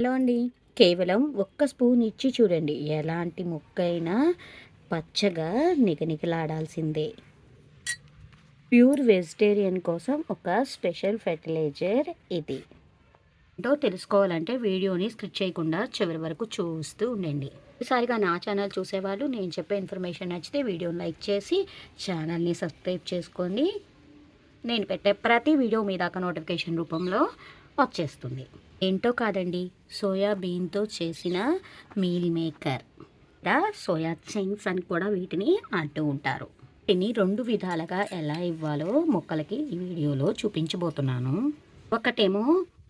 Hello అండి. కేవలం ఒక్క స్పూన్ ఇచ్చి చూడండి. ఎలాంటి మొక్కైనా పచ్చగా నిగనిగలాడాల్సిందే. ప్యూర్ వెజిటేరియన్ కోసం ఒక స్పెషల్ ఫెర్టిలైజర్ ఇది. ఏంటో తెలుసుకోవాలంటే వీడియోని స్కిప్ చేయకుండా చివరి వరకు చూస్తూ ఉండండి. ఈసారిగా నా ఛానల్ చూసేవాళ్ళు నేను చెప్పే ఇన్ఫర్మేషన్ నచ్చితే వీడియోని లైక్ చేసి ఛానల్ని సబ్స్క్రైబ్ చేసుకోండి. నేను పెట్టే ప్రతి వీడియో మీ దాకా నోటిఫికేషన్ రూపంలో వచ్చేస్తుంది. ఏంటో కాదండి, సోయా బీన్తో చేసిన మీల్ మేకర్, సోయా చంక్స్ అని కూడా వీటిని అంటూ ఉంటారు. వీటిని 2 విధాలుగా ఎలా ఇవ్వాలో మొక్కలకి ఈ వీడియోలో చూపించబోతున్నాను. ఒకటేమో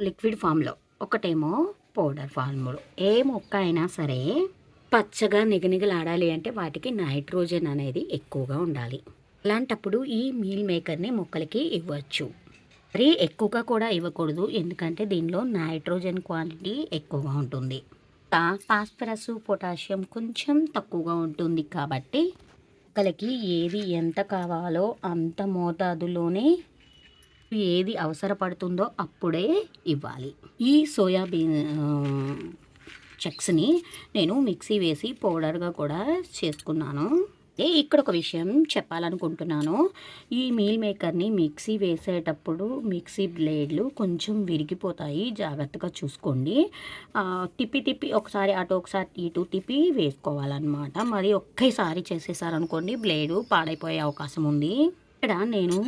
లిక్విడ్ ఫామ్లో, ఒకటేమో పౌడర్ ఫామ్లో. ఏ మొక్క అయినా సరే పచ్చగా నిగనిగలాడాలి అంటే వాటికి నైట్రోజన్ అనేది ఎక్కువగా ఉండాలి. అలాంటప్పుడు ఈ మీల్ మేకర్ని మొక్కలకి ఇవ్వచ్చు. మరీ ఎక్కువగా కూడా ఇవ్వకూడదు, ఎందుకంటే దీనిలో నైట్రోజన్ క్వాంటిటీ ఎక్కువగా ఉంటుంది. ఫాస్ఫరస్, పొటాషియం కొంచెం తక్కువగా ఉంటుంది. కాబట్టి మొక్కలకి ఏది ఎంత కావాలో అంత మోతాదులోనే ఏది అవసరపడుతుందో అప్పుడే ఇవ్వాలి. ఈ సోయాబీన్ చక్స్ని నేను మిక్సీ వేసి పౌడర్గా కూడా చేసుకున్నాను. ఇక్కడ ఒక విషయం చెప్పాలనుకుంటున్నాను. ఈ మీల్ మేకర్ని మిక్సీ వేసేటప్పుడు మిక్సీ బ్లేడ్లు కొంచెం విరిగిపోతాయి, జాగ్రత్తగా చూసుకోండి. తిప్పి ఒకసారి అటు ఒకసారి ఇటు తిప్పి వేసుకోవాలన్నమాట. మరి ఒకేసారి చేసేసారనుకోండి బ్లేడు పాడైపోయే అవకాశం ఉంది. ఇక్కడ నేను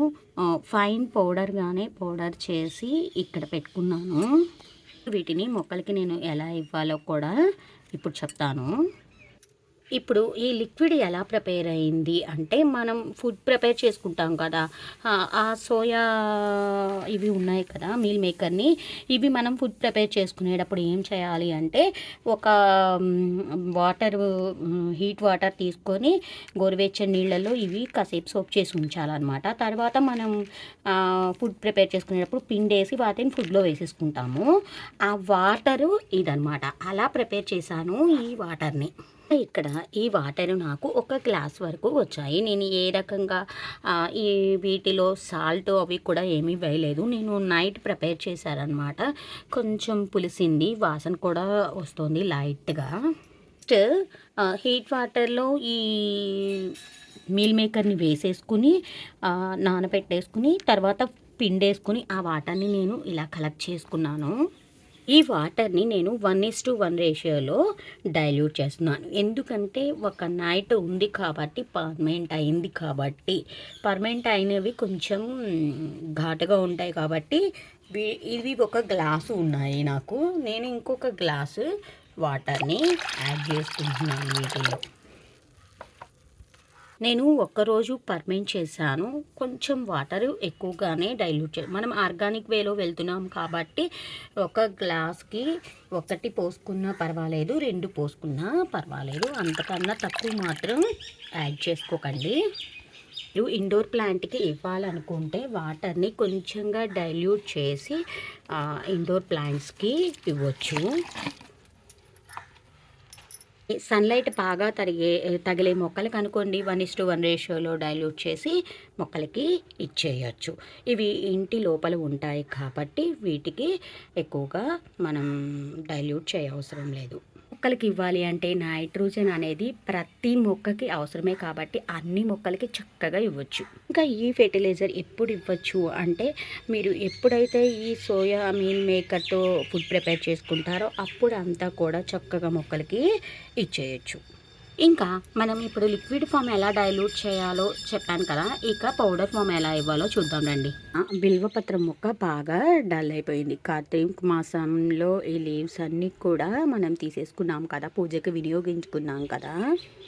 ఫైన్ పౌడర్ చేసి ఇక్కడ పెట్టుకున్నాను. వీటిని మొక్కలకి నేను ఎలా ఇవ్వాలో కూడా ఇప్పుడు చెప్తాను. ఇప్పుడు ఈ లిక్విడ్ ఎలా ప్రిపేర్ అయింది అంటే, మనం ఫుడ్ ప్రిపేర్ చేసుకుంటాం కదా, ఆ సోయా ఇవి ఉన్నాయి కదా మీల్ మేకర్ని, ఇవి మనం ఫుడ్ ప్రిపేర్ చేసుకునేటప్పుడు ఏం చేయాలి అంటే, ఒక హీట్ వాటర్ తీసుకొని గోరువెచ్చని నీళ్ళల్లో ఇవి కాసేపు సోప్ చేసి ఉంచాలన్నమాట. తర్వాత మనం ఫుడ్ ప్రిపేర్ చేసుకునేటప్పుడు పిండేసి వాటిని ఫుడ్లో వేసేసుకుంటాము. ఆ వాటరు ఇదనమాట. అలా ప్రిపేర్ చేశాను ఈ వాటర్ని. ఇక్కడ ఈ వాటర్ నాకు 1 గ్లాస్ వరకు వచ్చాయి. నేను ఏ రకంగా ఈ వీటిలో సాల్ట్ అవి కూడా ఏమీ వేయలేదు. నేను నైట్ ప్రిపేర్ చేశారనమాట. కొంచెం పులిసింది, వాసన కూడా వస్తుంది లైట్గా. నెక్స్ట్ హీట్ వాటర్లో ఈ మీల్ మేకర్ని వేసేసుకుని నానబెట్టేసుకుని తర్వాత పిండేసుకుని ఆ వాటర్ని నేను ఇలా కలెక్ట్ చేసుకున్నాను. ఈ వాటర్ని నేను 1:1 రేషియోలో డైల్యూట్ చేస్తున్నాను. ఎందుకంటే ఒక నైట్ ఉంది కాబట్టి, పర్మనెంట్ అయింది కాబట్టి, పర్మనెంట్ అయినవి కొంచెం ఘాటుగా ఉంటాయి కాబట్టి ఇవి 1 గ్లాసు ఉన్నాయి నాకు. నేను ఇంకొక గ్లాసు వాటర్ని యాడ్ చేసుకుంటున్నాను వీటిలో. నేను ఒక్కరోజు పర్మెంట్ చేశాను. కొంచెం వాటర్ ఎక్కువగానే డైల్యూట్ మనం ఆర్గానిక్ వేలో వెళ్తున్నాం కాబట్టి 1 గ్లాస్కి 1 పోసుకున్నా పర్వాలేదు, 2 పోసుకున్నా పర్వాలేదు. అంతకన్నా తక్కువ మాత్రం యాడ్ చేసుకోకండి. మీరు ఇండోర్ ప్లాంట్కి ఇవ్వాలనుకుంటే వాటర్ని కొంచెంగా డైల్యూట్ చేసి ఇండోర్ ప్లాంట్స్కి ఇవ్వచ్చు. సన్లైట్ బాగా తగిలే మొక్కలకు అనుకోండి 1:1 రేషియోలో డైల్యూట్ చేసి మొక్కలకి ఇచ్చేయచ్చు. ఇవి ఇంటి లోపల ఉంటాయి కాబట్టి వీటికి ఎక్కువగా మనం డైల్యూట్ చేయవసరం లేదు. మొక్కలకి ఇవ్వాలి అంటే నైట్రోజన్ అనేది ప్రతి మొక్కకి అవసరమే కాబట్టి అన్ని మొక్కలకి చక్కగా ఇవ్వచ్చు. ఇంకా ఈ ఫెర్టిలైజర్ ఎప్పుడు ఇవ్వచ్చు అంటే, మీరు ఎప్పుడైతే ఈ సోయా మీల్ మేకర్తో ఫుడ్ ప్రిపేర్ చేసుకుంటారో అప్పుడు అంతా కూడా చక్కగా మొక్కలకి ఇచ్చేయచ్చు. ఇంకా మనం ఇప్పుడు లిక్విడ్ ఫామ్ ఎలా డైల్యూట్ చేయాలో చెప్పాను కదా, ఇక పౌడర్ ఫామ్ ఎలా ఇవ్వాలో చూద్దాం రండి. బిల్వపత్రం మొక్క బాగా డల్ అయిపోయింది. కార్తీక మాసంలో ఈ లీవ్స్ అన్నీ కూడా మనం తీసేసుకున్నాం కదా, పూజకి వినియోగించుకున్నాం కదా.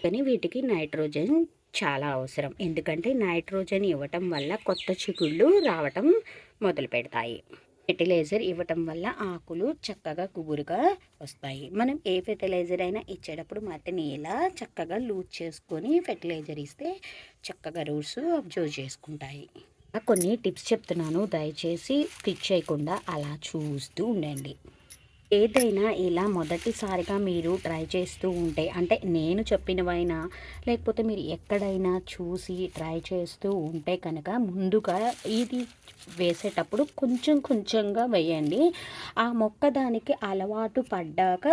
కానీ వీటికి నైట్రోజన్ చాలా అవసరం. ఎందుకంటే నైట్రోజన్ ఇవ్వటం వల్ల కొత్త చిగుళ్ళు రావటం మొదలు పెడతాయి. ఫెర్టిలైజర్ ఇవ్వటం వల్ల ఆకులు చక్కగా గుబురుగా వస్తాయి. మనం ఏ ఫెర్టిలైజర్ అయినా ఇచ్చేటప్పుడు మట్టిని ఇలా చక్కగా లూజ్ చేసుకొని ఫెర్టిలైజర్ ఇస్తే చక్కగా రూట్స్ అబ్జర్వ్ చేసుకుంటాయి. కొన్ని టిప్స్ చెప్తున్నాను, దయచేసి క్లిక్ చేయకుండా అలా చూస్తూ ఉండండి. ఏదైనా ఇలా మొదటిసారిగా మీరు ట్రై చేస్తూ ఉంటే, అంటే నేను చెప్పినవైనా లేకపోతే మీరు ఎక్కడైనా చూసి ట్రై చేస్తూ ఉంటే కనుక ముందుగా ఇది వేసేటప్పుడు కొంచెం కొంచెంగా వేయండి. ఆ మొక్క దానికి అలవాటు పడ్డాక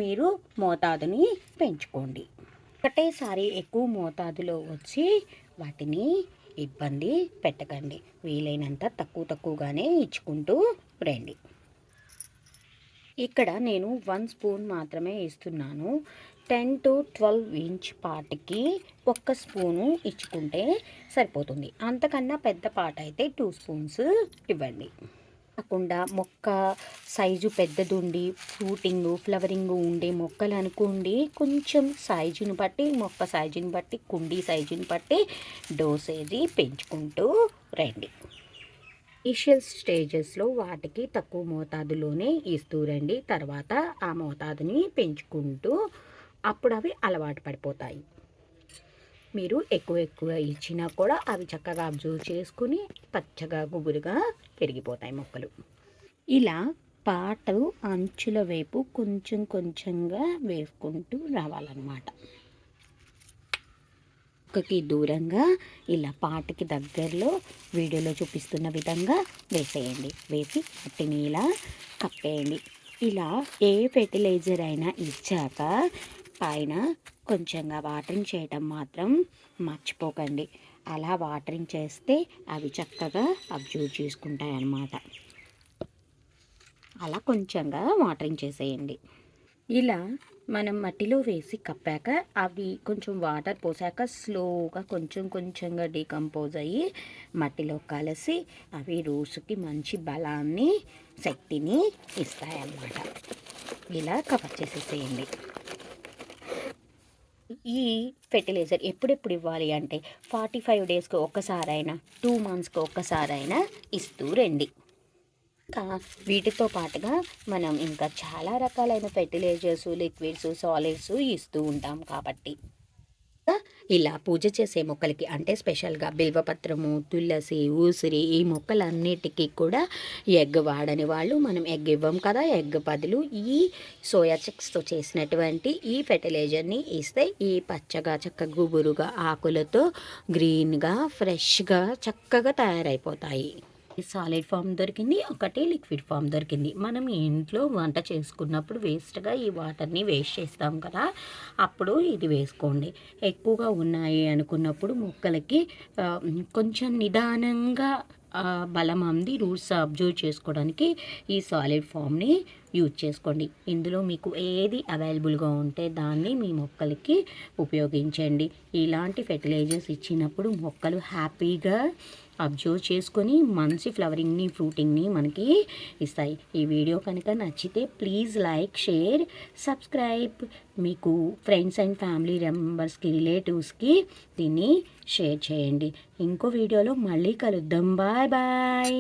మీరు మోతాదుని పెంచుకోండి. ఒకటేసారి ఎక్కువ మోతాదులో వచ్చి వాటిని ఇబ్బంది పెట్టకండి. వీలైనంత తక్కువగానే ఇచ్చుకుంటూ రండి. ఇక్కడ నేను 1 స్పూన్ మాత్రమే ఇస్తున్నాను. 10 to 12 ఇంచ్ పాటకి 1 స్పూను ఇచ్చుకుంటే సరిపోతుంది. అంతకన్నా పెద్ద పాట అయితే 2 స్పూన్స్ ఇవ్వండి. కాకుండా మొక్క సైజు పెద్దదుండి ఫ్లవరింగ్ ఉండే మొక్కలు అనుకోండి, కొంచెం సైజుని బట్టి మొక్క సైజుని బట్టి కుండీ సైజుని బట్టి డోసేజీ పెంచుకుంటూ రండి. ఇనిషియల్ స్టేజెస్లో వాటికి తక్కువ మోతాదులోనే ఇస్తూ రండి. తర్వాత ఆ మోతాదుని పెంచుకుంటూ అప్పుడు అవి అలవాటు పడిపోతాయి. మీరు ఎక్కువ ఇచ్చినా కూడా అవి చక్కగా అబ్జర్వ్ చేసుకుని పచ్చగా గుబురుగా పెరిగిపోతాయి మొక్కలు. ఇలా పాటు అంచుల వైపు కొంచెం కొంచెంగా వేసుకుంటూ రావాలన్నమాట. మొక్కకి దూరంగా ఇలా పాటకి దగ్గరలో వీడియోలో చూపిస్తున్న విధంగా వేసేయండి. వేసి మట్టిని ఇలా కప్పేయండి. ఇలా ఏ ఫెర్టిలైజర్ అయినా ఇచ్చాక పైన కొంచెంగా వాటరింగ్ చేయటం మాత్రం మర్చిపోకండి. అలా వాటరింగ్ చేస్తే అవి చక్కగా అబ్జర్వ్ చేసుకుంటాయి అన్నమాట. అలా కొంచెంగా వాటరింగ్ చేసేయండి. ఇలా మనం మట్టిలో వేసి కప్పాక అవి కొంచెం వాటర్ పోసాక స్లోగా కొంచెంగా డీకంపోజ్ అయ్యి మట్టిలో కలిసి అవి రూట్స్కి మంచి బలాన్ని శక్తిని ఇస్తాయన్నమాట. ఇలా కవర్ చేసేసేయండి. ఈ ఫెర్టిలైజర్ ఎప్పుడెప్పుడు ఇవ్వాలి అంటే 45 డేస్కి ఒక్కసారైనా 2 మంత్స్కి ఒక్కసారైనా ఇస్తూ రండి. ఇంకా వీటితో పాటుగా మనం ఇంకా చాలా రకాలైన ఫెర్టిలైజర్స్, లిక్విడ్స్, సాలిడ్స్ ఇస్తూ ఉంటాం కాబట్టి ఇలా పూజ చేసే మొక్కలకి అంటే స్పెషల్గా బిల్వపత్రము, తులసి, ఊసిరి ఈ మొక్కలన్నిటికీ కూడా ఎగ్ వాడని వాళ్ళు మనం ఎగ్ ఇవ్వం కదా, ఎగ్ బదులు ఈ సోయా చిక్స్తో చేసినటువంటి ఈ ఫెర్టిలైజర్ని ఇస్తే ఈ పచ్చగా చక్కగా గుబురుగా ఆకులతో గ్రీన్గా ఫ్రెష్గా చక్కగా తయారైపోతాయి. సాలిడ్ ఫామ్ దొరికింది, ఒకటి లిక్విడ్ ఫామ్ దొరికింది. మనం ఇంట్లో వంట చేసుకున్నప్పుడు వేస్ట్గా ఈ వాటర్ని వేస్ట్ చేస్తాం కదా, అప్పుడు ఇది వేసుకోండి. ఎక్కువగా ఉన్నాయి అనుకున్నప్పుడు మొక్కలకి కొంచెం నిదానంగా బలం అంది రూట్స్ అబ్జర్వ్ చేసుకోవడానికి ఈ సాలిడ్ ఫామ్ని యూజ్ చేసుకోండి. ఇందులో మీకు ఏది అవైలబుల్గా ఉంటే దాన్ని మీ మొక్కలకి ఉపయోగించండి. ఇలాంటి ఫెర్టిలైజర్స్ ఇచ్చినప్పుడు మొక్కలు హ్యాపీగా అబ్జర్వ్ చేసుకొని మంచి ఫ్లవరింగ్ని, ఫ్రూటింగ్ని మనకి ఇస్తాయి. ఈ వీడియో కనుక నచ్చితే ప్లీజ్ లైక్, షేర్, సబ్స్క్రైబ్. మీకు ఫ్రెండ్స్ అండ్ ఫ్యామిలీ మెంబర్స్కి, రిలేటివ్స్కి దీన్ని షేర్ చేయండి. ఇంకో వీడియోలో మళ్ళీ కలుద్దాం. Bye bye.